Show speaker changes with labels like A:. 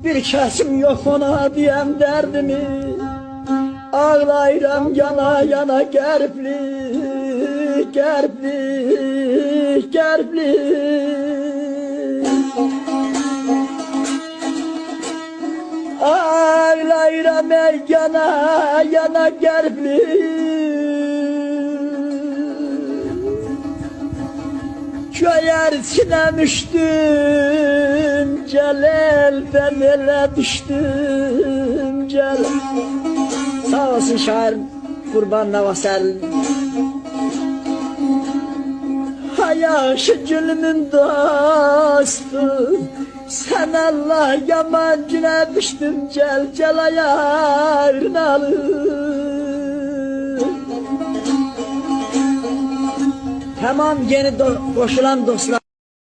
A: Bir kesim yok ona diyem derdimi, ağlayıram yana yana gerpli, gerpli, gerpli. Ağlayıram ey yana yana gerpli. Köyer sinemiştim Celal, ben ele düştüm Celal. Sağ olsun şair Kurban Navasel. Hayaşı gülümün dostu, sen Allah yamancına düştüm Cel Cel ayarını alır. Tamam yeni koşulan dostlar.